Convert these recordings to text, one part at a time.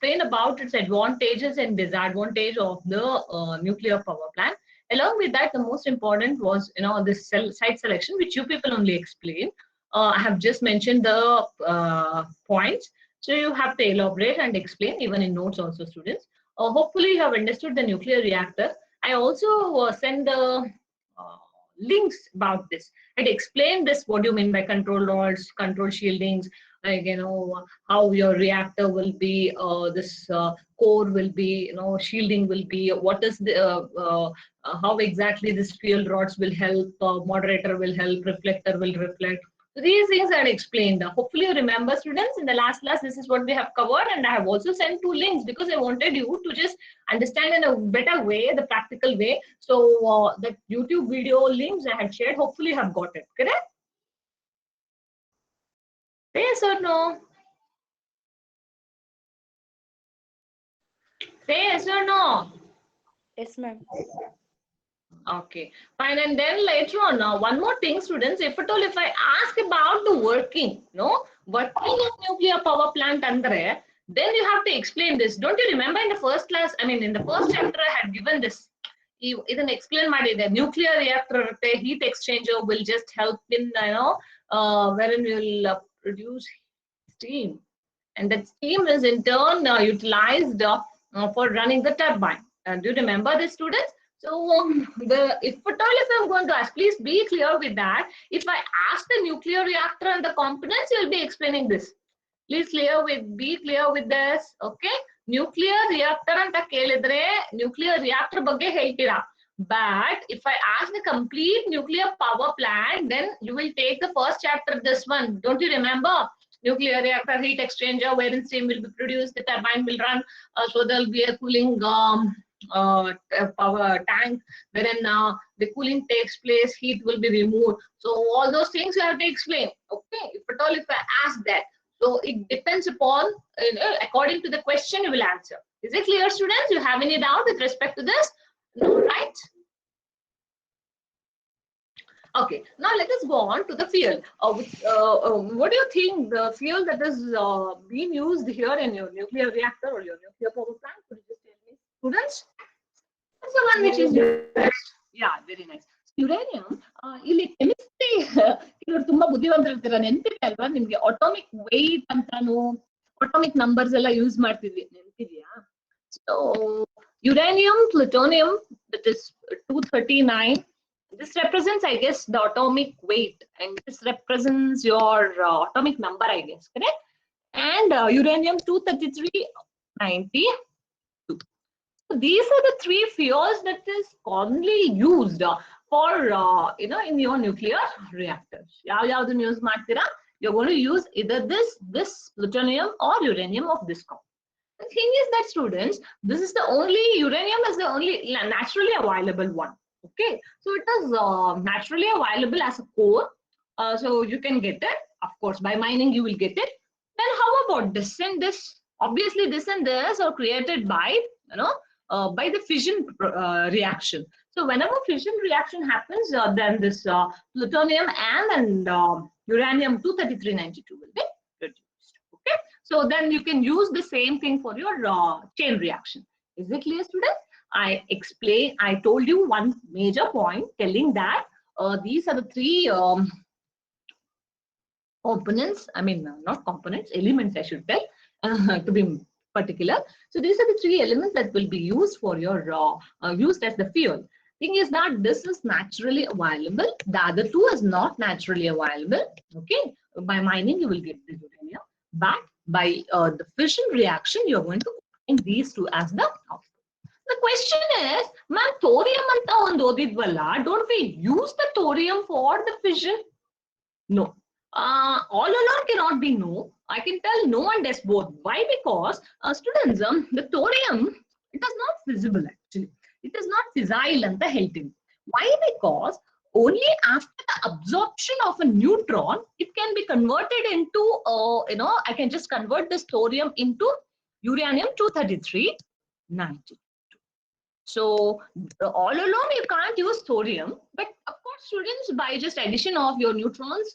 explain about its advantages and disadvantage of the nuclear power plant. Along with that, the most important was, this site selection, which you people only explain. I have just mentioned the points, so you have to elaborate and explain even in notes also, students. Hopefully, you have understood the nuclear reactor. I also send the uh, links about this. I'd explain this, what do you mean by control rods, control shieldings, like, how your reactor will be, this core will be, shielding will be, what is the, how exactly this fuel rods will help, moderator will help, reflector will reflect. So these things are explained. Hopefully you remember, students, in the last class, this is what we have covered, and I have also sent 2 links because I wanted you to just understand in a better way, the practical way. So the YouTube video links I had shared, hopefully you have got it, correct? Yes or no? Say yes or no? Yes, ma'am. Okay, fine. And then later on, now one more thing, students, if at all, if I ask about the working, working of nuclear power plant andre, then you have to explain this. Don't you remember in the first class, I mean, in the first chapter, I had given this. ಇದನ್ನ explain ಮಾಡಿದೆ, nuclear reactor ಇರುತ್ತೆ, heat exchanger will just help in, wherein will produce steam, and that steam is in turn utilized for running the turbine. Do you remember this, students? So if at all, if I'm going to ask, please be clear with that. If I ask the nuclear reactor and the components, you'll be explaining this. Please be clear with this, okay? Nuclear reactor anta kelidre nuclear reactor ಬಗ್ಗೆ ಹೇಳ್ತೀರಾ. But if I ask the complete nuclear power plant, then you will take the first chapter, this one. Don't you remember? Nuclear reactor, heat exchanger, wherein steam will be produced, the turbine will run, so there'll be a cooling power tank, wherein the cooling takes place, heat will be removed. So all those things you have to explain, okay? If at all, if I ask that, so it depends upon, according to the question you will answer. Is it clear, students? You have any doubt with respect to this? No, right? Okay, now let us go on to the fuel. What do you think the fuel that is being used here in your nuclear reactor or your nuclear power plant? Could you just tell me, students? That's the one which is used. Yeah, very nice. Uranium, ಇಲ್ಲಿ chemistry ಇವರು ತುಂಬಾ ಬುದ್ಧಿವಂತರಿರ್ತೀರ, ನೆನಪಿದೆ ಅಲ್ವಾ ನಿಮ್ಗೆ? Atomic weight ಅಂತಾನು, atomic numbers ಎಲ್ಲ use ಮಾಡ್ತಿದ್ವಿ, ನೆನಪಿದ್ಯಾ? So uranium, plutonium, that is 239. This represents, I guess, the atomic weight, and this represents your atomic number, I guess, correct? And uranium 233-92. So these are the 3 fuels that is commonly used for, in your nuclear reactors. Yav use ಮಾಡ್ತೀರಾ? You're going to use either this plutonium or uranium of this compound. The thing is that, students, this is the only, uranium is the only naturally available one. Okay, so it is naturally available as a core, so you can get it. Of course, by mining you will get it. Then how about this and this? Obviously, this and this are created by, by the fission reaction. So whenever fission reaction happens, then this plutonium and uranium 233-92 will be produced. Okay, so then you can use the same thing for your chain reaction. Is it clear, students? I told you one major point telling that these are the 3 components, I mean, not components, elements, I should tell, to be particular. So these are the 3 elements that will be used for your used as the fuel. Thing is that this is naturally available, the other 2 is not naturally available. Okay, by mining you will get the uranium, but by the fission reaction you are going to find these 2 as the output. The question is, ma'am, thorium anta ondu odidvalla, don't we use the thorium for the fission? No. All alone cannot be no. I can tell no and yes both. Why? Because students, the thorium, it is not fissible actually. It is not fissile anta helting. Why? Because only after the absorption of a neutron, it can be converted into, I can just convert this thorium into uranium 233-92. So all alone you can't use thorium, but of course, students, by just addition of your neutrons,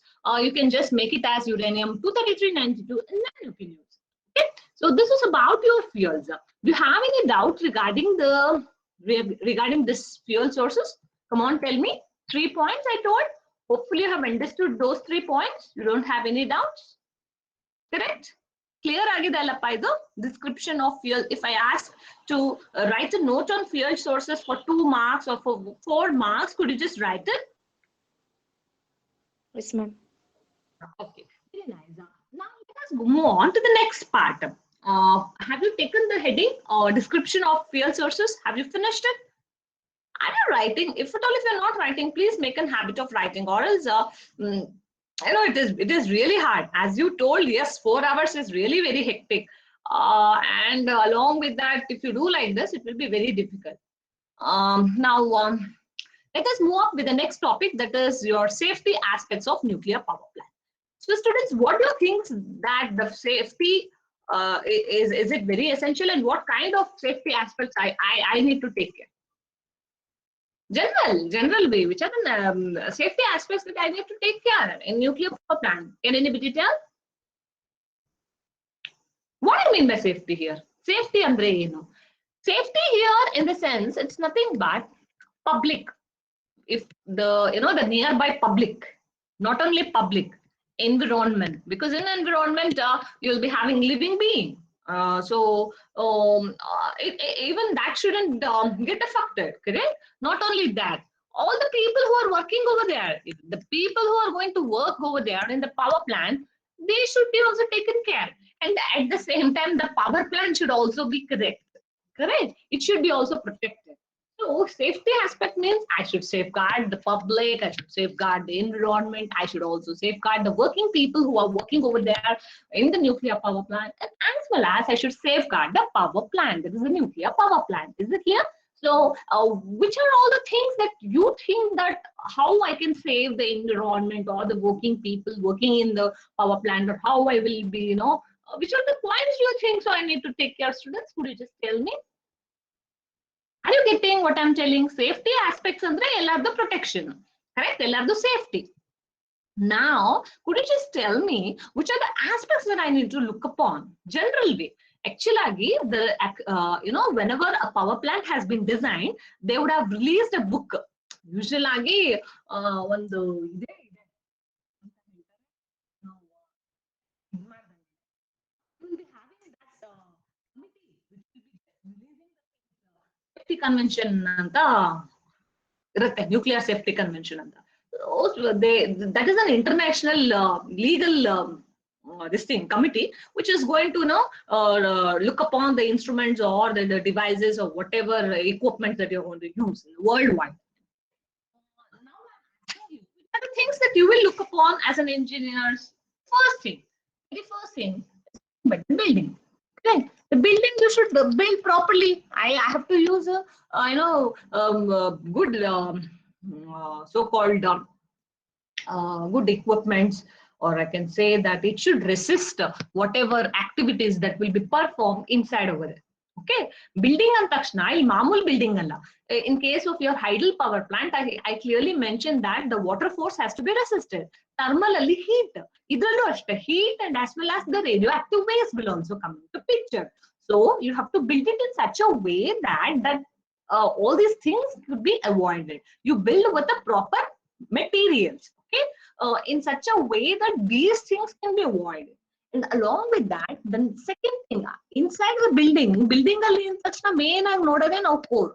you can just make it as uranium 233-92, and then you can use it. Okay, so So this is about your fuels. Do you have any doubts regarding this fuel sources? Come on, tell me. 3 points I told. Hopefully you have understood those 3 points. You don't have any doubts. Correct? Clear agidalappa idu description of fuel. If I ask to write a note on fuel sources for 2 marks or for 4 marks, could you just write it? Yes, ma'am. Okay, very nice. Now let us move on to the next part. Have you taken the heading or description of fuel sources? Have you finished it? Are you writing? If at all, if you're not writing, please make a habit of writing, or else I know it is really hard. As you told, yes, 4 hours is really very hectic. And along with that, if you do like this, it will be very difficult. Now, let us move up with the next topic, that is your safety aspects of nuclear power plant. So students, what do you think that the safety is it very essential, and what kind of safety aspects I need to take care? General way, which are the safety aspects that I need to take care in nuclear power plant? Can anybody tell? What do you mean by safety here? Safety andre enu? Safety here, in the sense, it's nothing but public. If the the nearby public, not only public, environment, because in environment you'll be having living being. Even that shouldn't get affected, correct? Not only that, all the people who are working over there, the people who are going to work over there in the power plant, they should be also taken care. And at the same time, the power plant should also be correct. It should be also protected. So safety aspect means I should safeguard the public, I should safeguard the environment, I should also safeguard the working people who are working over there in the nuclear power plant, and as well as I should safeguard the power plant. That is the nuclear power plant. Is it clear? So which are all the things that you think that how I can save the environment or the working people working in the power plant, or how I will be, which are the points you think so I need to take care, students? Could you just tell me? Are you getting what I'm telling? Safety aspects andre the protection, correct? The safety. Now, could you just tell me which are the aspects that I need to look upon? General way. Actually, whenever a power plant has been designed, they would have released a book. Usually, ಒಂದು safety convention anta irutte, nuclear safety convention anta. That is an international legal this thing committee which is going to look upon the instruments or the devices or whatever equipment that you're going to use worldwide. Now I'm asking you, which are the things that you will look upon as an engineer's very first thing, but building. Right. The building you should build properly. I have to use good so-called good equipments, or I can say that it should resist whatever activities that will be performed inside over there. Okay, building and takshana mamul building alla. In case of your hydel power plant, I clearly mentioned that the water force has to be resisted. Thermal alli heat, idrallu ashte heat, and as well as the radioactive waste will also come into picture. So you have to build it in such a way that all these things could be avoided. You build with the proper materials, okay, in such a way that these things can be avoided. And along with that, the second thing, inside the building alli in such a main I nodade now core.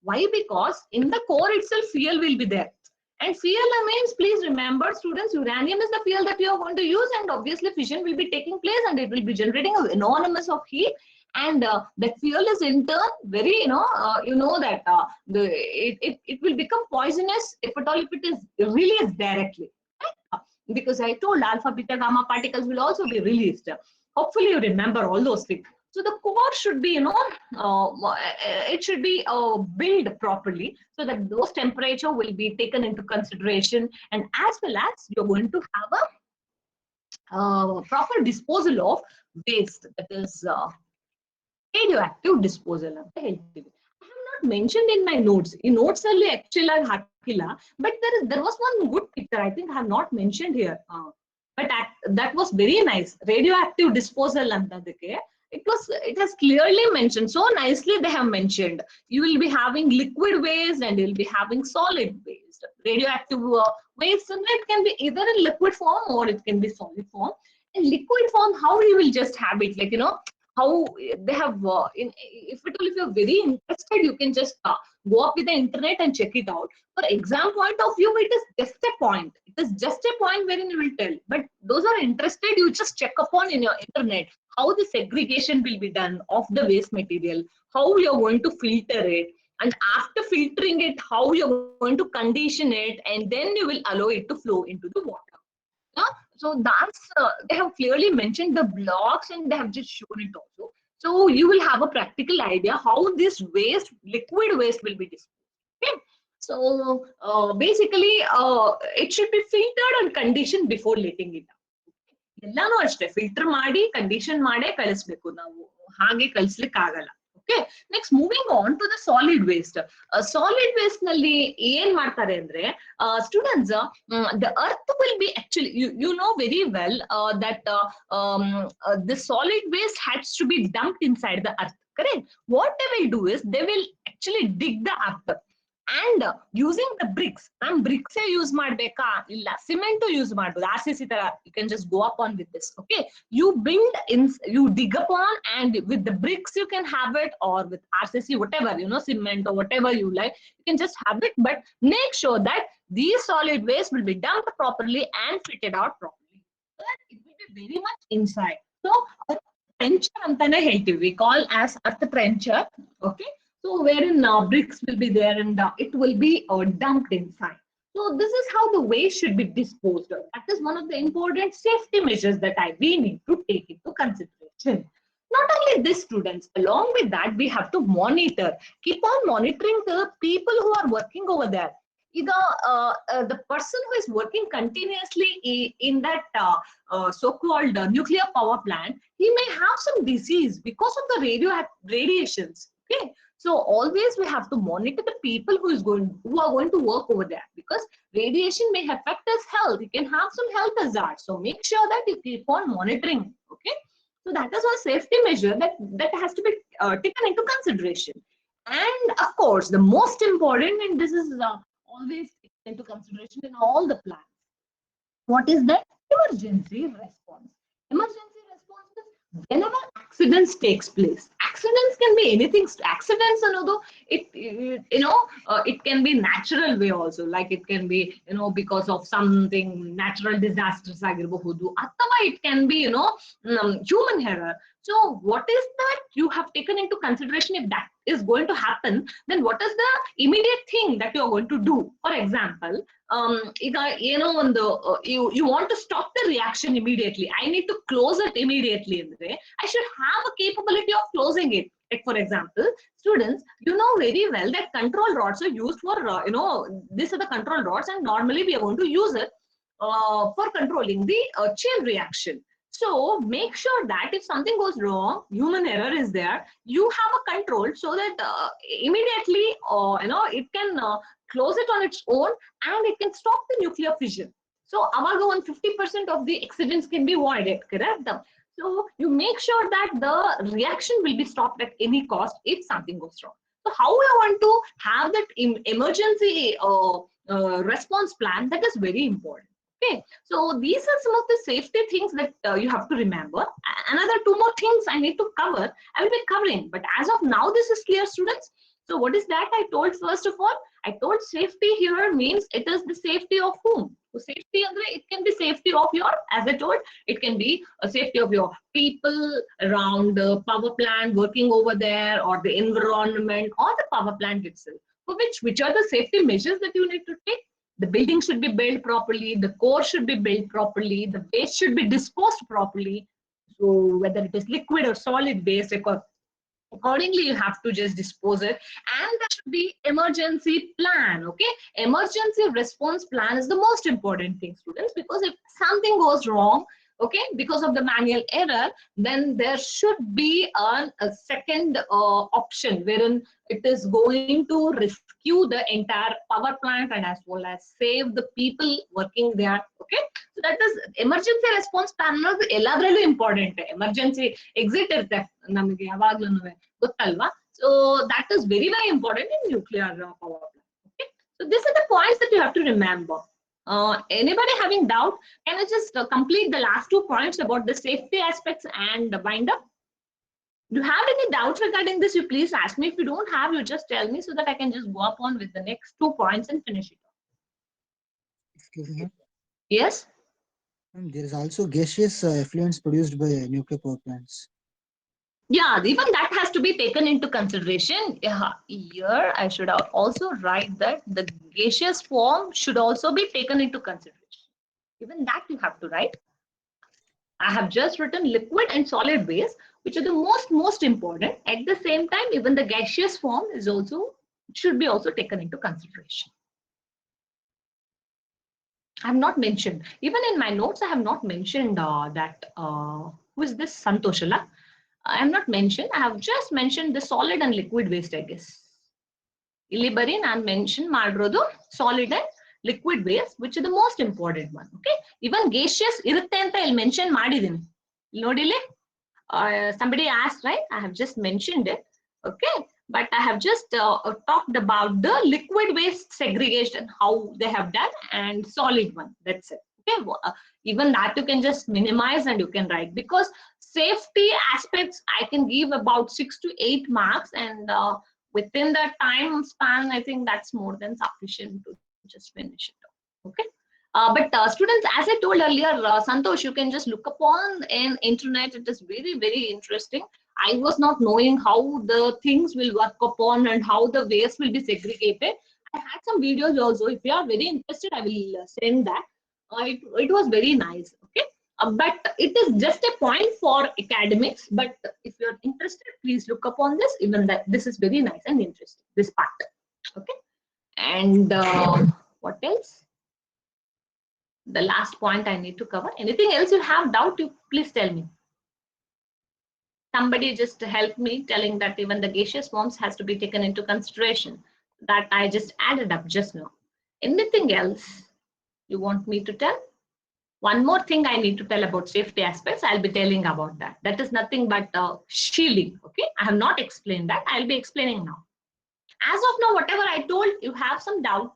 Why? Because in the core itself fuel will be there. And fuel means, please remember students, uranium is the fuel that you are going to use, and obviously fission will be taking place and it will be generating an enormous of heat, and that fuel is in turn very that it will become poisonous if at all if it is released directly, right? Because I told alpha beta gamma particles will also be released. Hopefully you remember all those things. So the core should be, it should be built properly so that those temperature will be taken into consideration, and as well as you're going to have a proper disposal of waste, that is radioactive disposal ಅಂತ ಹೇಳ್ತೀವಿ. I have not mentioned in my notes. In notes ಅಲ್ಲಿ actually ಆಗಿ ಹಾಕಿಲ್ಲ, but there was one good picture I think I have not mentioned here. But that was very nice. Radioactive disposal ಅಂತದಕ್ಕೆ it has clearly mentioned, so nicely they have mentioned, you will be having liquid waste and you'll be having solid waste. Radioactive waste, and it can be either in liquid form or it can be solid form. In liquid form, how you will just have it, like, how they have, if you're very interested, you can just go up with the internet and check it out. For exam point of view, it is just a point. It is just a point wherein you will tell. But those are interested, you just check upon in your internet how the segregation will be done of the waste material, how you're going to filter it, and after filtering it, how you're going to condition it, and then you will allow it to flow into the water. Yeah? So that's they have clearly mentioned the blocks and they have just shown it also. So you will have a practical idea how this waste, liquid waste, will be disposed. Okay. So basically, it should be filtered and conditioned before letting it out. ಎಲ್ಲಾನು ಅಷ್ಟೇ filter ಮಾಡಿ condition ಮಾಡೇ ಕಳಿಸ್ಬೇಕು ನಾವು, ಹಾಗೆ ಕಳಿಸ್ಲಿಕ್ಕೆ ಆಗಲ್ಲ. Okay, next moving on to the solid waste. Solid waste ನಲ್ಲಿ ಏನ್ ಮಾಡ್ತಾರೆ ಅಂದ್ರೆ, students, the earth will be actually, you know very well that the solid waste has to be dumped inside the earth, correct? What they will do is they will actually dig the earth and using the bricks, and bricks use ಮಾಡಬೇಕಾ ಇಲ್ಲ cement use ಮಾಡಬಹುದು. RCC ತರ you can just go up on with this. Okay, you build in, you dig upon, and with the bricks you can have it, or with RCC, whatever, cement or whatever you like, you can just have it. But make sure that these solid waste will be dumped properly and fitted out properly, so that it will be very much inside. So a trencher ಅಂತಾನೆ ಹೇಳ್ತೀವಿ, we call as earth trencher. Okay, so wherein bricks will be there and it will be dumped inside. So this is how the waste should be disposed of. That is one of the important safety measures that we need to take into consideration. Not only this, students, along with that, we have to monitor, keep on monitoring the people who are working over there. Either the person who is working continuously in that so-called nuclear power plant, he may have some disease because of the radiations. Okay, so always we have to monitor the people who are going to work over there, because radiation may affect his health. He can have some health hazards. So make sure that you keep on monitoring. Okay, so that is one safety measure that has to be taken into consideration. And of course, the most important, and this is always taken into consideration in all the plans. What is that? Emergency response. Emergency response is whenever accidents takes place. Accidents can be anything. Accidents, it can be natural way also. Like it can be, because of something, natural disasters ಆಗಿರಬಹುದು, ಅಥವಾ it can be, human error. So what is that you have taken into consideration? If that is going to happen, then what is the immediate thing that you are going to do? For example, ಈಗ ಏನೋ ಒಂದು, you want to stop the reaction immediately. I need to close it immediately. ಅಂದ್ರೆ I should have a capability of closing it. Like for example, students, you know very well that control rods are used for, these are the control rods, and normally we are going to use it for controlling the chain reaction. So make sure that if something goes wrong, human error is there, you have a control so that immediately, it can close it on its own, and it can stop the nuclear fission. So aವಾಗ ಒಂದು 50% of the accidents can be avoided, correct? So you make sure that the reaction will be stopped at any cost if something goes wrong. So how you want to have that emergency response plan, that is very important. Okay, so these are some of the safety things that you have to remember. Another two more things I need to cover, I will be covering, but as of now this is clear, students. So what is that I told? First of all, I told safety here means it is the safety of whom? So safety, it can be safety of your, as I told, it can be a safety of your people around the power plant working over there, or the environment, or the power plant itself. For which are the safety measures that you need to take? The building should be built properly, the core should be built properly, the waste should be disposed properly. So whether it is liquid or solid waste, accordingly you have to just dispose it. And there should be emergency plan. Okay, emergency response plan is the most important thing, students, because if something goes wrong, okay, because of the manual error, then there should be a second option wherein it is going to rescue the entire power plant and as well as save the people working there. Okay, so that is emergency response plan ಅನ್ನೋದು ಎಲ್ಲದರಲ್ಲೂ important. Emergency exit ಇರುತ್ತೆ ನಮಗೆ ಯಾವಾಗ್ಲೂ ಗೊತ್ತಲ್ವಾ. So that is very very important in nuclear power plant. Okay, so these are the points that you have to remember. Anybody having doubt, can I just complete the last 2 points about the safety aspects and the wind up? Do you have any doubts regarding this? You please ask me. If you don't have, you just tell me so that I can just go up on with the next 2 points and finish it. Excuse me. Yes? There is also gaseous effluents produced by nuclear power plants. Yeah, even that has to be taken into consideration. Yeah, here I should also write that the gaseous form should also be taken into consideration. Even that you have to write. I have just written liquid and solid waste, which are the most important. At the same time, even the gaseous form is also should be also taken into consideration. I have not mentioned, even in my notes, I have not mentioned that who is this Santoshala? I have not mentioned. I have just mentioned the solid and liquid waste, I guess. Illi bari ನಾನು mention ಮಾಡಿರೋದು solid and liquid waste which is the most important one. Okay, even gaseous ಇರುತ್ತೆ ಅಂತ ಇಲ್ಲಿ mention ಮಾಡಿದೀನಿ ನೋಡಿಲಿ. Somebody asked, right? I have just mentioned it. Okay, but I have just talked about the liquid waste segregation, how they have done, and solid one. That's it. Okay, even that you can just minimize and you can write, because safety aspects I can give about 6 to 8 marks, and within the time span, I think that's more than sufficient to just finish it. Okay. But students, as I told earlier, Santosh, you can just look upon in internet. It is very, very interesting. I was not knowing how the things will work upon and how the waste will be segregated. I had some videos also. If you are very interested, I will send that. It was very nice. Okay. But it is just a point for academics. But if you are interested, please look upon this. Even that this is very nice and interesting, this part. Okay. And what else? The last point I need to cover. Anything else you have doubt, you please tell me. Somebody just help me telling that even the gaseous forms has to be taken into consideration. That I just added up just now. Anything else you want me to tell? One more thing I need to tell about safety aspects. I'll be telling about that. That is nothing but shielding. Okay, I have not explained that. I'll be explaining now. As of now, whatever I told, you have some doubt.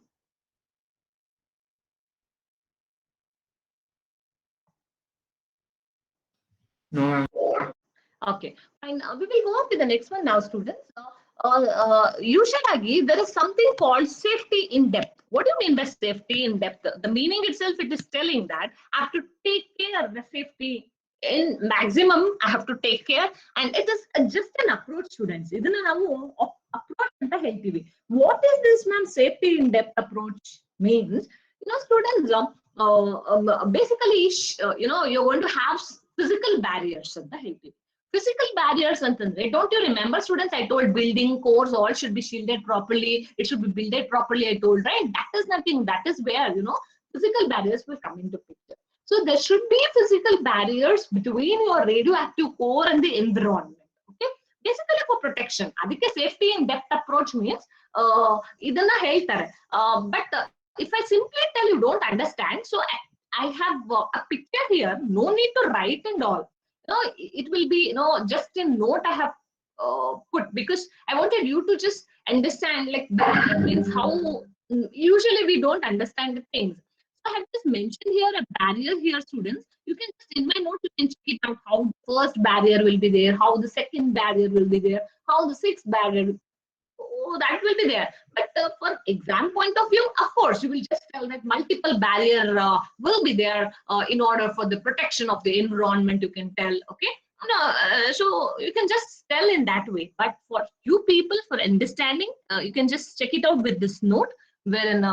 No, ma'am. Okay, fine. We will go on to the next one now, students. Usually, there is something called safety in depth. What do you mean by safety in depth? The meaning itself, it is telling that I have to take care of the safety in maximum. I have to take care, and it is just an approach, students. ಇದನ್ನ ನಾವು approach ಅಂತ ಹೇಳ್ತೀವಿ. What is this, ma'am? Safety in depth approach means, students. Basically, you're going to have physical barriers ಅಂತ ಹೇಳ್ತೀವಿ. Physical barriers ಅಂತಂದ್ರೆ, don't you remember, students, I told building cores all should be shielded properly, it should be builded properly, I told, right? That is nothing. That is where physical barriers will come into picture. So there should be physical barriers between your radioactive core and the environment. Okay, basically for protection. ಅದಕ್ಕೆ safety in depth approach means ಇದನ್ನ ಹೇಳ್ತಾರೆ. But if I simply tell you don't understand, so I have a picture here, no need to write and all. It will be just a note I have put, because I wanted you to just understand, like, barrier means how usually we don't understand the things. So I have just mentioned here a barrier here, students. You can just, in my note, you can check it out, how the first barrier will be there, how the second barrier will be there, how the sixth barrier that will be there. But for exam point of view, of course, you will just tell that multiple barrier will be there in order for the protection of the environment, you can tell. Okay, so you can just tell in that way. But for you people, for understanding, you can just check it out with this note, wherein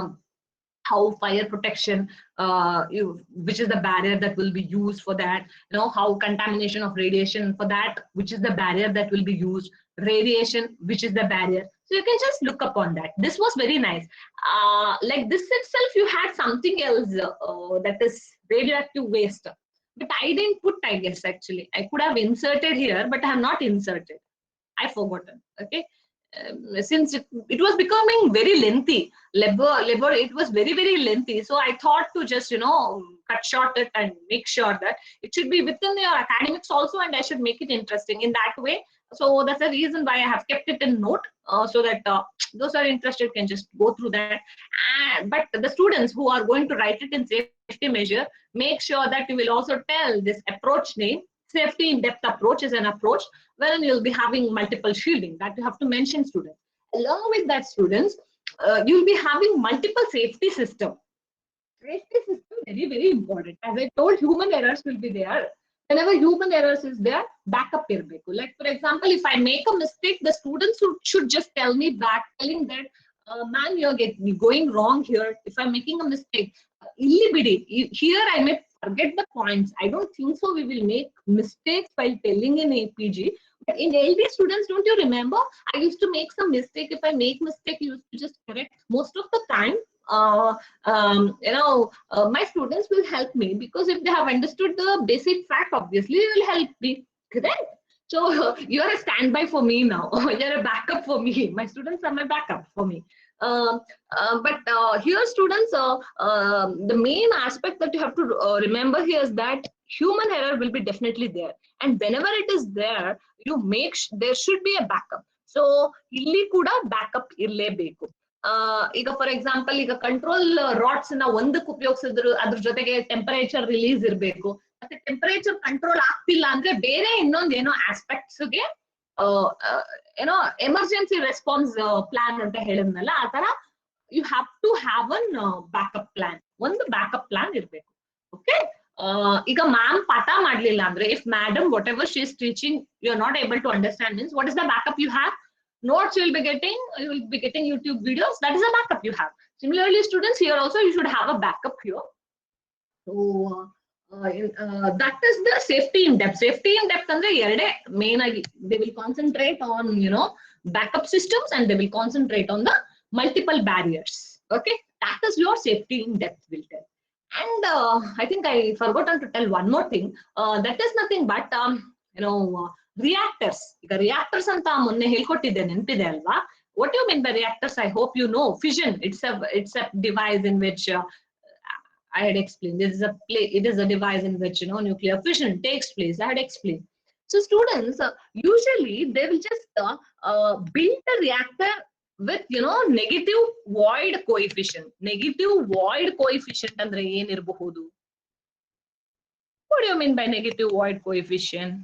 how fire protection, which is the barrier that will be used for that, how contamination of radiation, for that, which is the barrier that will be used, radiation, which is the barrier. So you can just look upon that. This was very nice. Like this itself, you had something else, that is radioactive waste. but I didn't put, I guess, actually. I could have inserted here, but I have not inserted. I forgotten. Okay. Since it was becoming very lengthy, labor, it was very, very lengthy. So I thought to just, cut short it and make sure that it should be within your academics also, and I should make it interesting in that way. So that's the reason why I have kept it in note, so that those who are interested can just go through that. But the students who are going to write it in safety measure, make sure that you will also tell this approach name. Safety in depth approach is an approach wherein you'll be having multiple shielding, that you have to mention, students. Along with that, students, you'll be having multiple safety system. Safety system very, very important. As I told, human errors will be there. Whenever human errors is there, backup irbeku. Like for example, if I make a mistake, the students should just tell me back, telling that, man, you're going wrong here. If I'm making a mistake, illi bidi, here I may forget the points. I don't think so. We will make mistakes while telling in APG. But in LD students, don't you remember? I used to make some mistake. If I make mistake, you used to just correct. Most of the time, my students will help me, because if they have understood the basic fact, obviously they will help me. Correct? So you're a standby for me now. You're a backup for me. My students are my backup for me. But here, students, the main aspect that you have to remember here is that human error will be definitely there, and whenever it is there, you there should be a backup. So ಇಲ್ಲಿ ಕೂಡ backup ಇರಲೇಬೇಕು. ಈಗ for example, ಈಗ control rods ನ ಒಂದಕ್ಕೆ ಉಪಯೋಗಿಸಿದ್ರು, ಅದ್ರ ಜೊತೆಗೆ temperature release ಇರಬೇಕು. ಮತ್ತೆ ಟೆಂಪರೇಚರ್ ಕಂಟ್ರೋಲ್ ಆಗ್ತಿಲ್ಲ ಅಂದ್ರೆ ಬೇರೆ ಇನ್ನೊಂದು ಏನೋ ಆಸ್ಪೆಕ್ಟ್ಸ್ ಗೆ ಎಮರ್ಜೆನ್ಸಿ ರೆಸ್ಪಾನ್ಸ್ ಪ್ಲಾನ್ ಅಂತ ಹೇಳಿದ್ನಲ್ಲ, ಆ ತರ you have to have an backup plan. ಒಂದು ಬ್ಯಾಕಪ್ ಪ್ಲಾನ್ ಇರ್ಬೇಕು. ಓಕೆ. ಈಗ ಮ್ಯಾಮ್ ಪಾಠ ಮಾಡ್ಲಿಲ್ಲ ಅಂದ್ರೆ, if madam whatever she is teaching you are not able to understand, means what is the backup you have? Notes you will be getting YouTube videos. That is a backup you have. Similarly, students, here also you should have a backup here. So that is the safety in depth. Safety in depth andre erade main agi they will concentrate on backup systems, and they will concentrate on the multiple barriers. Okay, that is your safety in depth will tell. And I think I forgot to tell one more thing. That is nothing but reactors. ಈಗ reactors ಅಂತ ಮೊನ್ನೆ ಹೇಳ್ಕೊಟ್ಟಿದ್ದೆ, ನೆನಪಿದೆ ಅಲ್ವಾ? What do you mean by reactors? I hope you know. Fission. It's a device in which I had explained. It is a device in which nuclear fission takes place. I had explained. So students, usually they will just build a reactor with negative void coefficient. Negative void coefficient ಅಂದ್ರೆ ಏನಿರಬಹುದು? What do you mean by negative void coefficient?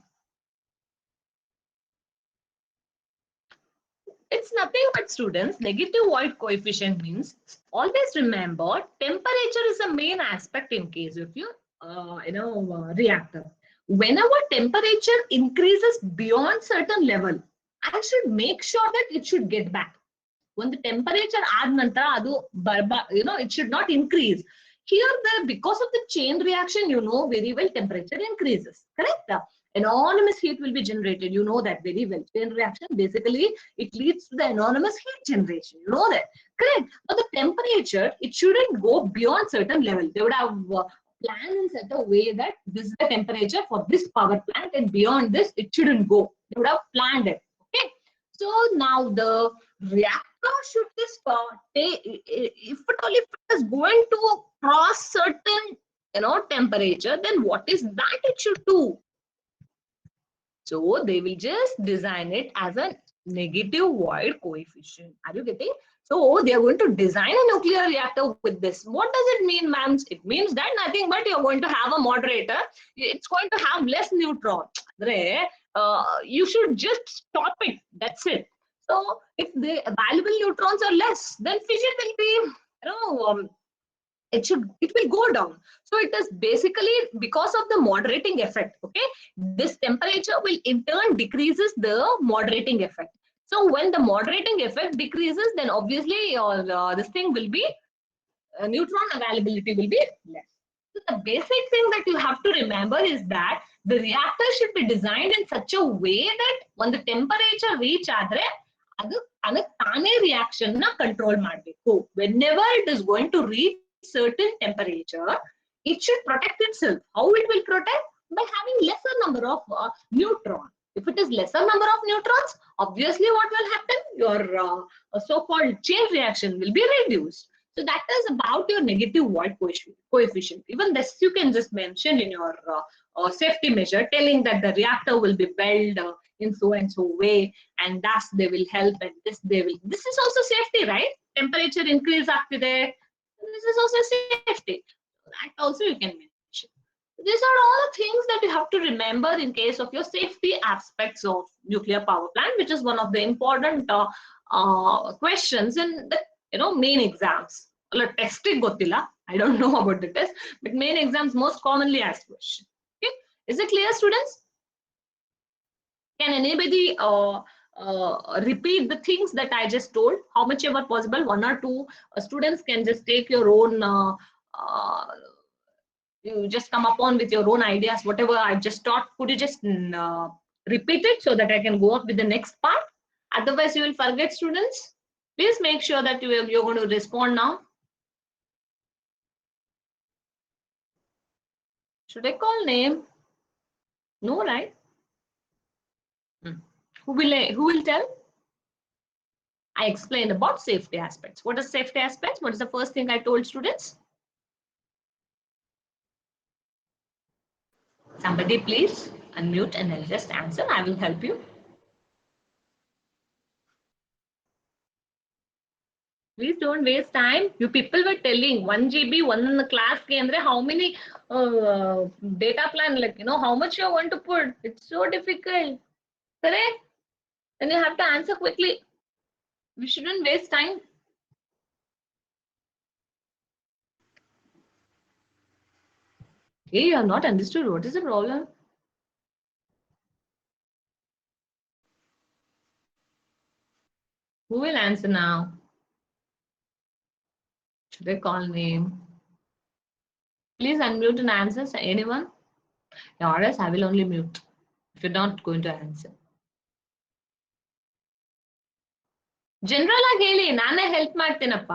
It's nothing but, students, negative void coefficient means, always remember, temperature is the main aspect in case of your reactor. Whenever temperature increases beyond certain level, I should make sure that it should get back. When the temperature add nantara adu it should not increase. Here, because of the chain reaction, very well, temperature increases. Correct? Anonymous heat will be generated. You know that very well. Chain reaction, basically, it leads to the anonymous heat generation. You know that. Correct? But the temperature, it shouldn't go beyond certain level. They would have planned in such a way that this is the temperature for this power plant, and beyond this, it shouldn't go. They would have planned it. Okay? So now the reactor should just if it is going to cross certain temperature, then what is that it should do? So they will just design it as a negative void coefficient. Are you getting? So they are going to design a nuclear reactor with this. What does it mean, ma'am? It means that nothing but you're going to have a moderator. It's going to have less neutron. You should just stop it. That's it. So if the valuable neutrons are less, then fission will be, it will go down. So it is basically because of the moderating effect. Okay, this temperature will in turn decreases the moderating effect. So when the moderating effect decreases, then obviously this thing will be neutron availability will be less. So the basic thing that you have to remember is that the reactor should be designed in such a way that when the temperature reach adre adu tane reaction na control ಮಾಡಬೇಕು. Whenever it is going to reach certain temperature, It should protect itself. How it will protect? By having lesser number of neutrons. If it is lesser number of neutrons, obviously what will happen? Your so-called chain reaction will be reduced. So that is about your negative void coefficient. Even this you can just mention in your safety measure, telling that the reactor will be built in so and so way, and thus they will help, and this they will. This is also safety, right? Temperature increase after there. This is also safety. That also you can mention. These are all things that you have to remember in case of your safety aspects of nuclear power plant, which is one of the important questions in the main exams. Testing gotilla. I don't know about the test, but main exams most commonly asked question. Okay, is it clear, students? Can anybody repeat the things that I just told? How much ever possible, one or two students can just take your own. You just come upon with your own ideas, whatever I just taught. Could you just repeat it so that I can go up with the next part? Otherwise, you will forget, students. Please make sure that you're going to respond now. Should I call name? No, right? Who will tell? I explained about safety aspects. What is safety aspects? What is the first thing I told students? Somebody please unmute and I'll just answer. I will help you. Please don't waste time. You people were telling 1 GB, one in the class, how many data plan, how much you want to put. It's so difficult. Correct? Then you have to answer quickly. We shouldn't waste time. Hey, you have not understood. What is the problem? Who will answer now? Should I call name? Please unmute and answer. Anyone? Or else I will only mute if you're not going to answer. General ಆಗಿ ಹೇಳಿ, ನಾನೇ help ಮಾಡ್ತೇನಪ್ಪ.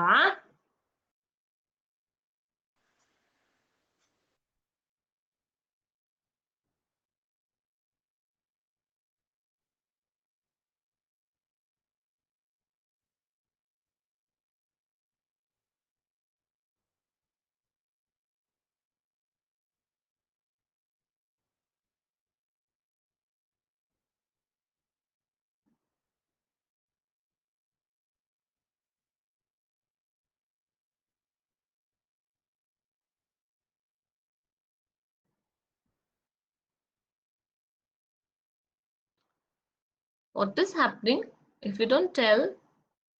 What is happening? If you don't tell,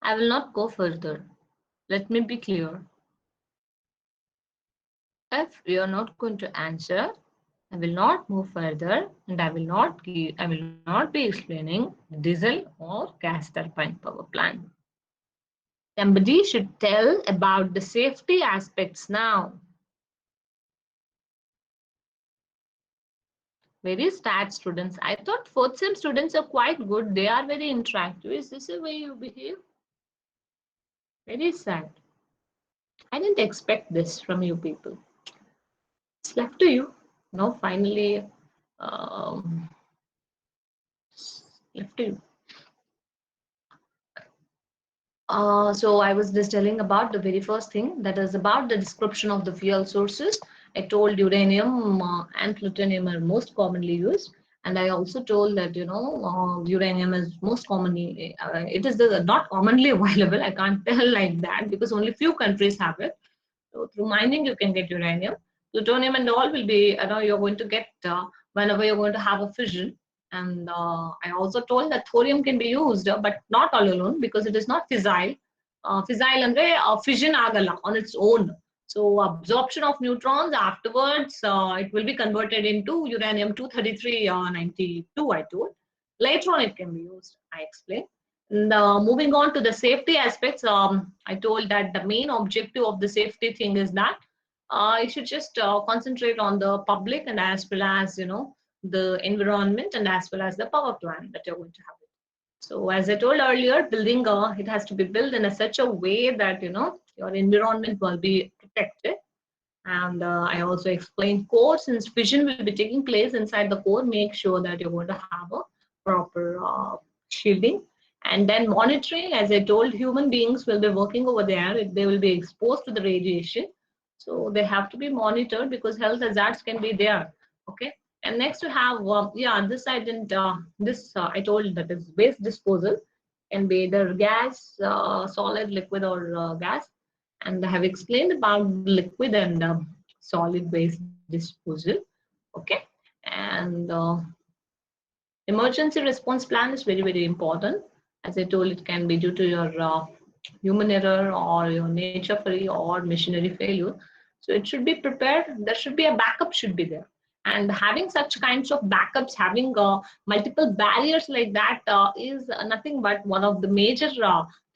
I will not go further. Let me be clear. If you are not going to answer, I will not move further, and I will not be explaining diesel or gas turbine power plant. Somebody should tell about the safety aspects now. Very sad students. I thought fourth sem students are quite good. They are very interactive. Is this the way you behave? Very sad. I didn't expect this from you people. It's left to you. No, finally, left to you. So I was just telling about the very first thing, that is about the description of the fuel sources. I told uranium and plutonium are most commonly used. And I also told that, uranium is most commonly, it is not commonly available. I can't tell like that because only few countries have it. So through mining, you can get uranium. Plutonium and all will be, you're going to get whenever you're going to have a fission. And I also told that thorium can be used, but not all alone because it is not fissile. Fissile andre fission agala on its own. So absorption of neutrons afterwards, it will be converted into uranium 23392. I told. Later on, it can be used. I explained. And, moving on to the safety aspects, I told that the main objective of the safety thing is that you should just concentrate on the public and as well as the environment and as well as the power plant that you're going to have. So as I told earlier, building it has to be built in such a way that your environment will be protected, And I also explained core, since fission will be taking place inside the core, make sure that you're going to have a proper shielding. And then monitoring, as I told, human beings will be working over there. They will be exposed to the radiation. So they have to be monitored because health hazards can be there. Okay. And next we have, yeah, this I didn't, I told that is waste disposal, can be either gas, solid, liquid, or gas. And I have explained about liquid and solid waste disposal. Okay. And emergency response plan is very, very important. As I told, it can be due to your human error or your nature free or machinery failure. So it should be prepared. There should be a backup should be there. And having such kinds of backups, having multiple barriers like that is nothing but one of the major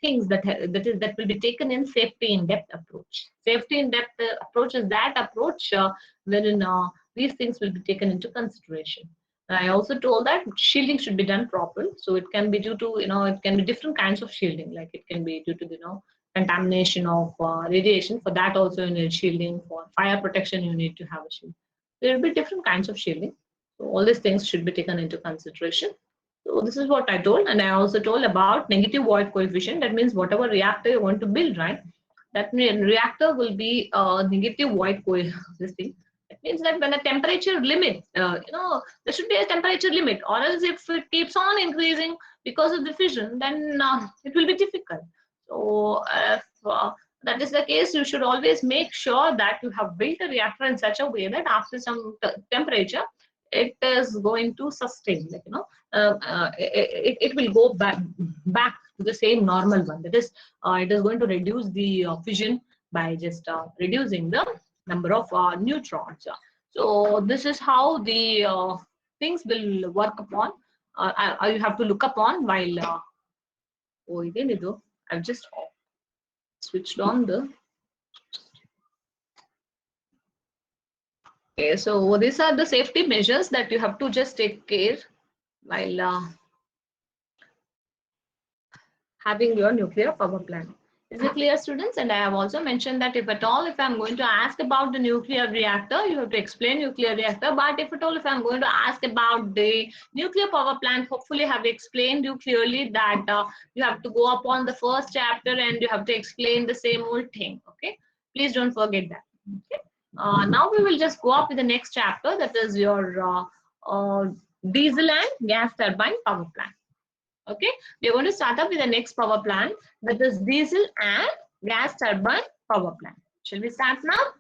things that will be taken in safety in depth approach. Safety in depth approach is that approach wherein these things will be taken into consideration. I also told that shielding should be done properly. So it can be due to, it can be different kinds of shielding. Like it can be due to, contamination of radiation. For that also you need shielding. For fire protection, you need to have a shield. There will be different kinds of shielding. So all these things should be taken into consideration. So this is what I told. And I also told about negative void coefficient. That means whatever reactor you want to build, right? That reactor will be negative void coefficient. It means that when a temperature limit, there should be a temperature limit, or else if it keeps on increasing because of the fission, then it will be difficult. So if that is the case, you should always make sure that you have built a reactor in such a way that after some temperature, it is going to sustain, it will go back to the same normal one. That is, it is going to reduce the fission by just reducing the number of neutrons. So this is how the things will work upon. You have to look upon while. Oh, idenidu. I've just switched on the. Okay, so these are the safety measures that you have to just take care while having your nuclear power plant. Is it clear, students? And I have also mentioned that if at all, if I'm going to ask about the nuclear reactor, you have to explain nuclear reactor. But if at all, if I'm going to ask about the nuclear power plant, hopefully have explained you clearly that you have to go upon the first chapter and you have to explain the same old thing. Okay, please don't forget that. Okay. Now we will just go up with the next chapter, that is your diesel and gas turbine power plant. Okay, we are going to start up with the next power plant, that is diesel and gas turbine power plant. Shall we start now?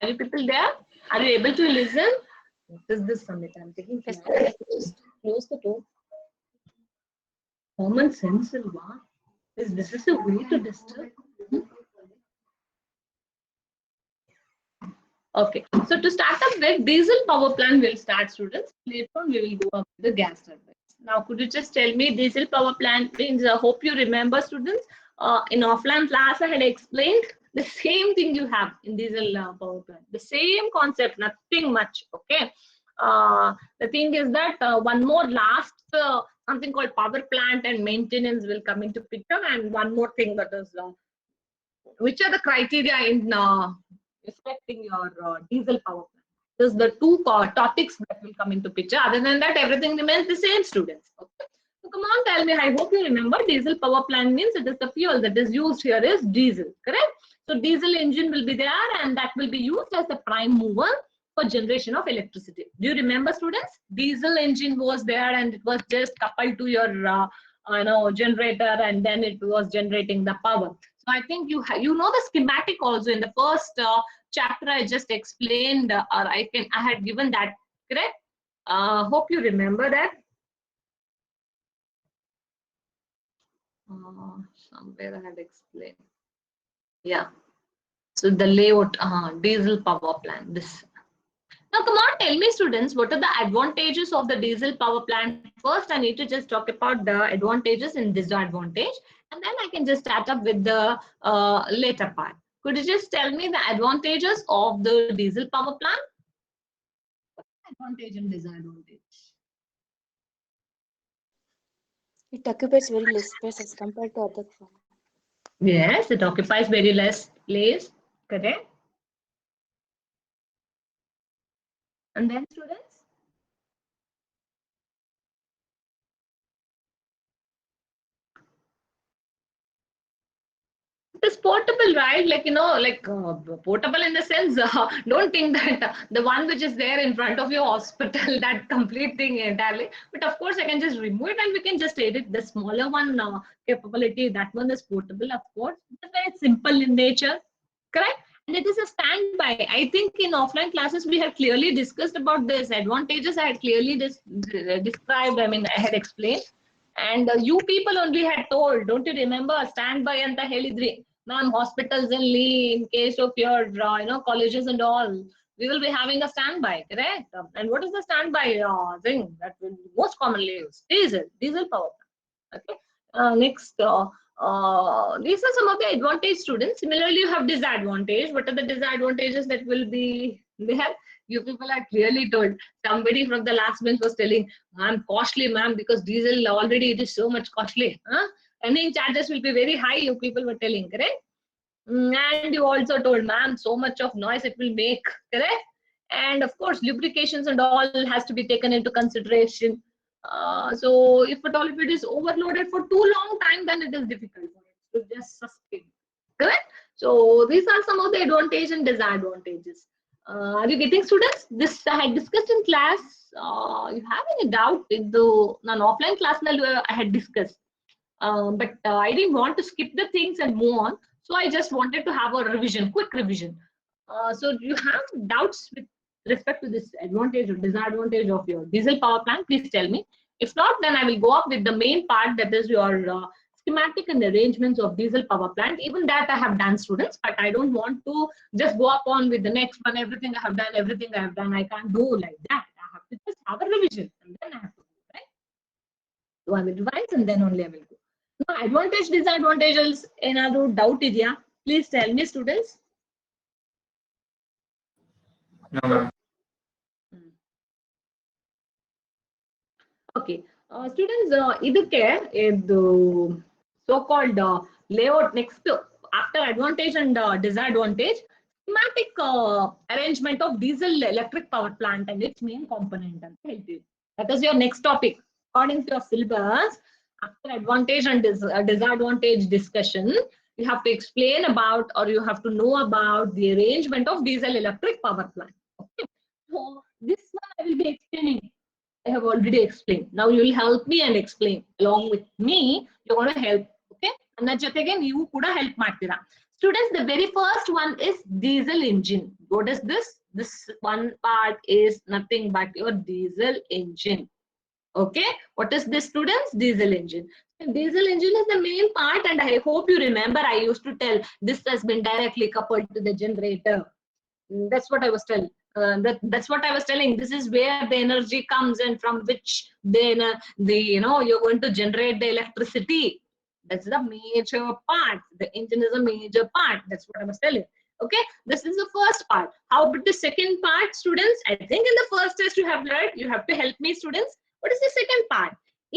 Are you people there? Are you able to listen? What is this, Samit? I'm taking just close the door. Common sense, Ilva. This is a way to disturb. Okay, so to start up with diesel power plant, we'll start, students. Later on, we will go up with the gas turbine. Now, could you just tell me diesel power plant means? I hope you remember, students. In offline class, I had explained the same thing you have in diesel power plant. The same concept, nothing much. Okay. The thing is that one more last something called power plant and maintenance will come into picture, and one more thing, that is which are the criteria in respecting your diesel power plant. Those are the two topics that will come into picture. Other than that, everything remains the same, students. Okay. So come on, tell me. I hope you remember diesel power plant means it is the fuel that is used here is diesel, correct? So diesel engine will be there, and that will be used as the prime mover for generation of electricity. Do you remember, students? Diesel engine was there, and it was just coupled to your generator, and then it was generating the power. So I think you know the schematic also in the first chapter I just explained, or I had given that, correct? Hope you remember that. Somewhere I had explained. Yeah. So the layout, diesel power plant. This. Now, come on, tell me, students, what are the advantages of the diesel power plant? First, I need to just talk about the advantages and disadvantage, and then I can just start up with the later part. Could you just tell me the advantages of the diesel power plant? Advantage and disadvantage. It occupies very less space as compared to other forms. Yes, it occupies very less place. Correct. And then students, it is portable, right? Like, like portable in the sense, don't think that the one which is there in front of your hospital, that complete thing entirely. But of course, I can just remove it and we can just edit the smaller one capability. That one is portable, of course. It's very simple in nature, correct? And it is a standby. I think in offline classes, we have clearly discussed about this. Advantages I had clearly described, I mean, I had explained. And you people only had told, don't you remember? Standby anta helidri. Ma'am, hospitals only in case of your, colleges and all. We will be having a standby, correct? And what is the standby thing that will most commonly use? Diesel power plant. Okay. Next, these are some of the advantage, students. Similarly, you have disadvantage. What are the disadvantages that will be there? You people are clearly told. Somebody from the last bench was telling, ma'am, costly, ma'am, because diesel already it is so much costly. Huh? Running charges will be very high, you people were telling, correct? And you also told, ma'am, so much of noise it will make, correct? And of course, lubrications and all has to be taken into consideration. So if at all, if it is overloaded for too long time, then it is difficult for it to just sustain, correct? So these are some of the advantages and disadvantages. Are you getting, students? This I had discussed in class. You have any doubt in the offline class? I had discussed, but I didn't want to skip the things and move on. So I just wanted to have a revision, quick revision. So do you have doubts with respect to this advantage or disadvantage of your diesel power plant? Please tell me. If not, then I will go up with the main part, that is your schematic and arrangements of diesel power plant. Even that I have done, students, but I don't want to just go up on with the next one. Everything I have done, everything I have done. I can't do like that. I have to just have a revision and then I have to go, right? So I will revise and then only I will go. Now, advantage, disadvantages, ಏನಾದ್ರು doubt ಇದೆಯಾ? Please tell me, students. No, ma'am. Okay, students, ಇದಕ್ಕೆ ಇದು so-called layout next after advantage and disadvantage, schematic arrangement of diesel electric power plant and its main component ಅಂತ ಹೇಳ್ತೀವಿ. That is your next topic. According to your syllabus, after advantage and disadvantage discussion, you have to explain about, or you have to know about the arrangement of diesel electric power plant. Okay. So this one I will be explaining. I have already explained. Now you will help me and explain. Along with me, you're going to help. Okay. And then jotege ನೀವು ಕೂಡ help ಮಾಡ್ತೀರಾ. Students, the very first one is diesel engine. What is this? This one part is nothing but your diesel engine. Okay. What is this, students? Diesel engine. Diesel engine is the main part, and I hope you remember I used to tell this has been directly coupled to the generator. That's what I was telling. That's what I was telling. This is where the energy comes and from which then you're going to generate the electricity. That's the major part. The engine is a major part. That's what I was telling. Okay, this is the first part. How about the second part, students? I think in the first test you have learned. You have to help me, students. What is the second part?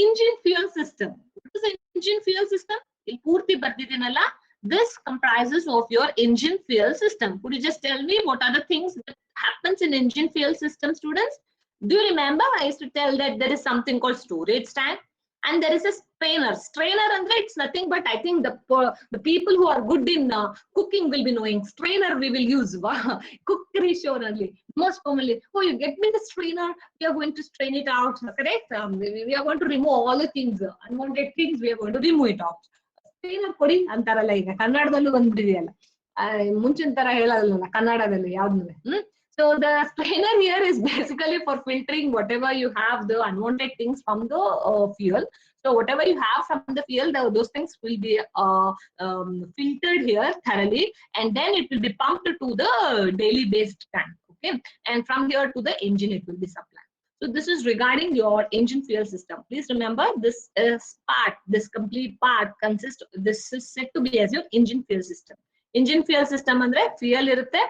Engine fuel system. What is the engine fuel system? Il purti bardidinalla. This comprises of your engine fuel system. Could you just tell me what are the things that happens in engine fuel system, students? Do you remember I used to tell that there is something called storage tank and there is a strainer. Strainer and it's nothing but I think the people who are good in cooking will be knowing. Strainer we will use. Cookery show only. Most commonly, oh, you get me the strainer? We are going to strain it out, correct? We are going to remove all the things, unwanted things, we are going to remove it out. Strainer ಕೊಡಿ ಅಂತಾರಲ್ಲ, ಈಗ ಕನ್ನಡದಲ್ಲೂ ಬಂದ್ಬಿಟ್ಟಿದೆಯಲ್ಲ, ಮುಂಚಿನ ತರ ಹೇಳೋದಲ್ಲ ಕನ್ನಡದಲ್ಲಿ ಯಾವ್ದು. So the strainer here is basically for filtering whatever you have the unwanted things from the fuel. So whatever you have from the fuel, those things will be filtered here thoroughly, and then it will be pumped to the daily based tank. Okay, and from here to the engine it will be supplied. So this is regarding your engine fuel system. Please remember this is part, this complete part consists, this is said to be as your engine fuel system. Engine fuel system andre fuel irutte,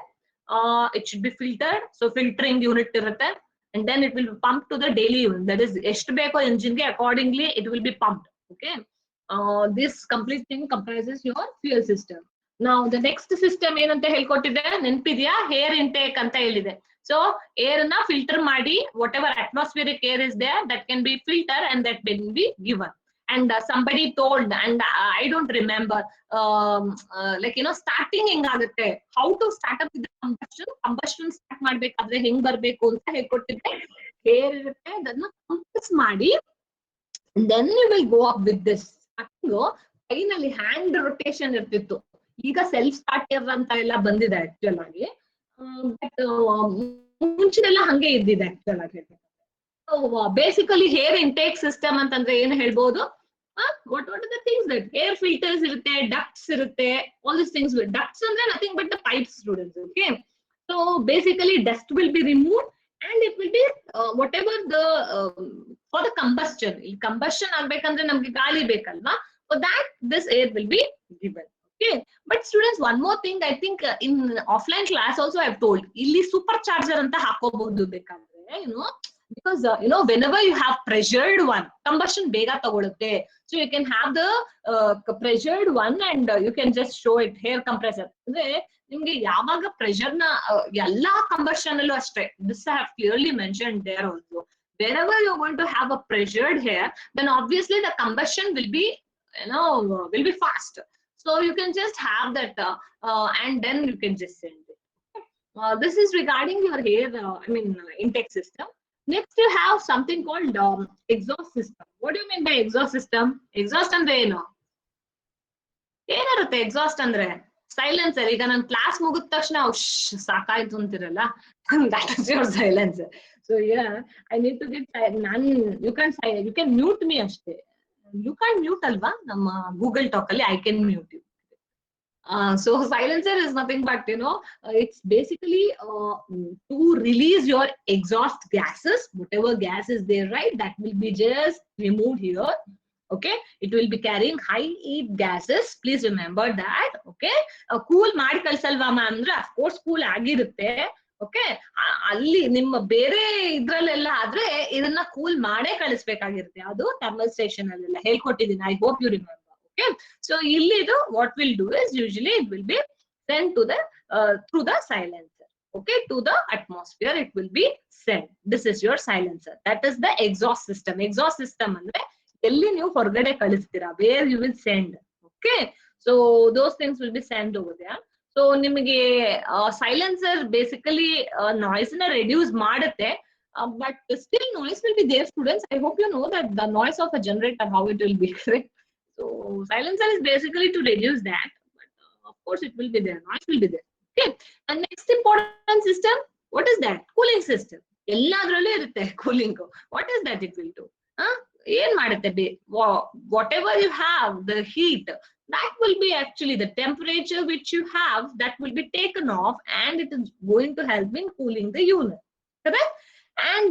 it should be filtered. So filtering unit irutte, and then it will be pumped to the daily unit. That is ಎಷ್ಟು ಬೇಕೋ engine ge accordingly it will be pumped. Okay. This complete thing comprises your fuel system. Now the next system ಏನಂತ ಹೇಳ್ಕೊಟ್ಟಿದೆ ನೆನಪಿದೆಯಾ? Air intake ಅಂತ ಹೇಳಿದೆ. So air na filter ಮಾಡಿ whatever atmospheric air is there, that can be filter and that can be given. And somebody told, and I don't remember, like starting ಹಿಂಗಾಗುತ್ತೆ, how to start up with the combustion start ಮಾಡ್ಬೇಕಾದ್ರೆ ಹೆಂಗ್ ಬರ್ಬೇಕು ಅಂತ ಹೇಳ್ಕೊಟ್ಟಿದ್ದೆ. air ಇರುತ್ತೆ, ಅದನ್ನ compress ಮಾಡಿ then you will go up with this. ಕೈನಲ್ಲಿ hand rotation ಇರ್ತಿತ್ತು, ಈಗ ಸೆಲ್ಫ್ ಸ್ಟಾರ್ಟರ್ ಅಂತ ಎಲ್ಲ ಬಂದಿದೆ ಆಕ್ಚುಲ್ ಆಗಿ. ಬಟ್ ಮುಂಚೆಲ್ಲ ಹಂಗೆ ಇದ್ದಿದೆ ಆಕ್ಚುಲ್ ಆಗಿ. ಬೇಸಿಕಲಿ ಹೇರ್ ಇಂಟೇಕ್ ಸಿಸ್ಟಮ್ ಅಂತಂದ್ರೆ ಏನ್ ಹೇಳ್ಬೋದು, what are the things that air filters ಇರುತ್ತೆ, ducts ಇರುತ್ತೆ, all these things. Ducts ಅಂದ್ರೆ nothing but the pipes, students. Okay, so basically dust will be removed and it will be whatever the for the combustion. Combustion ಆಗ್ಬೇಕಂದ್ರೆ ನಮ್ಗೆ ಗಾಳಿ ಬೇಕಲ್ವಾ, for that this air will be given. Okay, but students, one more thing, I think in offline class also I have told, ಇಲ್ಲಿ supercharger ಅಂತ ಹಾಕೋಬಹುದು ಬೇಕಂದ್ರೆ, because whenever you have pressured one, combustion ಬೇಗ ತಗೊಳುತ್ತೆ. So you can have the pressured one and you can just show it, hair compressor. ಅಂದ್ರೆ ನಿಮ್ಗೆ ಯಾವಾಗ pressure ನ ಎಲ್ಲಾ ಕಂಬಷನ್ ಅಲ್ಲೂ ಅಷ್ಟೇ, this I have clearly mentioned there also. Wherever you're going to have a pressured hair, then obviously the combustion will be will be fast. So you can just have that and then you can just send it. This is regarding your hair intake system. Next you have something called exhaust system. What do you mean by exhaust system? Exhaust ಅಂದ್ರೆ ಏನು, ಏನಿರುತ್ತೆ exhaust ಅಂದ್ರೆ? Silencer. ಈಗ ನಾನು class ಮುಗಿದ ತಕ್ಷಣ ಸಾಕಾಯ್ತು ಅಂತಿರಲ್ಲ, that is your silencer. So yeah, I need to get you can mute me ಅಷ್ಟೇ. You can't mute ಅಲ್ವಾ ನಮ್ಮ ಗೂಗಲ್ ಟಾಕ್ ಅಲ್ಲಿ, I can mute you. So silencer is nothing but it's basically to release your exhaust gases, whatever gas is there, right, that will be just removed here. Okay, it will be carrying high heat gases, please remember that. Okay, cool ಮಾಡಿ ಕಳ್ಸಲ್ವಾ ma'am ಅಂದ್ರೆ of course cool ಆಗಿರುತ್ತೆ. Okay, ಅಲ್ಲಿ ನಿಮ್ಮ ಬೇರೆ ಇದ್ರಲ್ಲೆಲ್ಲ ಆದ್ರೆ ಇದನ್ನ cool ಮಾಡೇ ಕಳಿಸ್ಬೇಕಾಗಿರುತ್ತೆ, ಅದು ಥರ್ಮಲ್ ಸ್ಟೇಷನ್ ಅಲ್ಲೆಲ್ಲ ಹೇಳ್ಕೊಟ್ಟಿದ್ದೀನಿ, I hope you remember. Okay, so illidu what will do is usually it will be sent to the through the silencer. Okay, to the atmosphere it will be sent. This is your silencer, that is the exhaust system. Exhaust system andre elli ನೀವು ಹೊರಗಡೆ ಕಳಿಸ್ತೀರಾ, where you will send. Okay, so those things will be sent over there. So ನಿಮಗೆ silencer basically noise na reduce ಮಾಡುತ್ತೆ, but still noise will be there, students. I hope you know that the noise of a generator, how it will be, correct? So silencer is basically to reduce that, but of course it will be there, noise will be there. Okay, and next important system, what is that? Cooling system. ಎಲ್ಲಾದ್ರಲ್ಲೂ ಇರುತ್ತೆ cooling. What is that it will do? ಏನ್ ಮಾಡುತ್ತೆ? Whatever you have, the heat, that will be actually the temperature which you have, that will be taken off and it is going to help in cooling the unit. Correct? And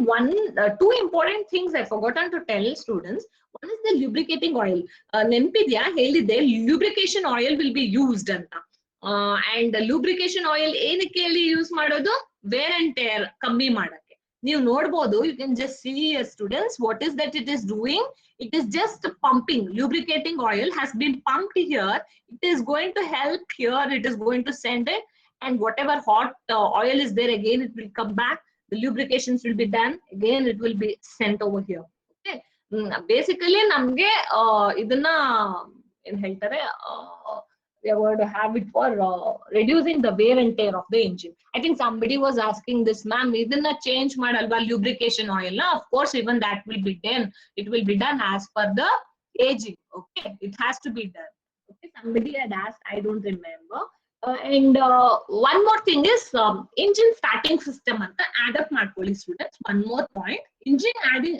two important things I forgotten to tell students. One is the lubricating oil. ನೆನಪಿದ್ಯಾ ಹೇಳಿದ್ದೆ lubrication oil will be used ಅಂತ. And lubrication oil ಏನಕ್ಕೆ ಹೇಳಿ use ಮಾಡೋದು? wear and tear ಕಮ್ಮಿ ಮಾಡಕ್ಕೆ. ನೀವು ನೋಡಬಹುದು, you can just see, students, what is that it is doing? It is just pumping. Lubricating oil has been pumped here. It is going to help here. It is going to send it, and whatever hot oil is there, again it will come back. The lubrications will be done. Again it will be sent over here. Okay, basically ನಮ್ಗೆ ಇದನ್ನ ಏನ್ ಹೇಳ್ತಾರೆ, we are going to have it for reducing the wear and tear of the engine. I think somebody was asking this, ma'am, idana change madalva lubrication oil na? Of course even that will be done. It will be done as per the aging. Okay, it has to be done. Okay, somebody had asked, I don't remember. And one more thing is engine starting system anta add up ಮಾಡ್ಕೊಳ್ಳಿ students. One more point, engine adding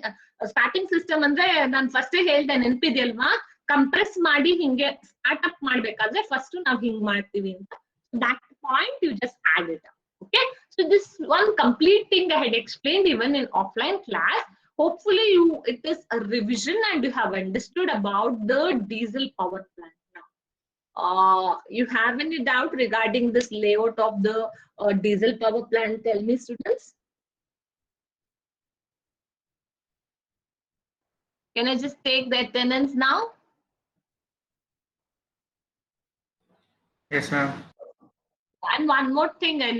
starting system ಅಂದ್ರೆ ನಾನು first ಹೇಳ್ದೆ, ನೆನಪಿದೆಯಲ್ವಾ? Compress ಮಾಡಿ ಹಿಂಗೆ start up ಮಾಡ್ಬೇಕಾದ್ರೆ first ನಾವು ಹಿಂಗ್ ಮಾಡ್ತೀವಿ ಅಂತ. that point you just add it up. Okay, so this one complete thing I had explained even in offline class. Hopefully it is a revision and you have understood about the diesel power plant now. You have any doubt regarding this layout of the diesel power plant? Tell me, students. Can I just take the attendance now? Yes, ma'am. And one more thing I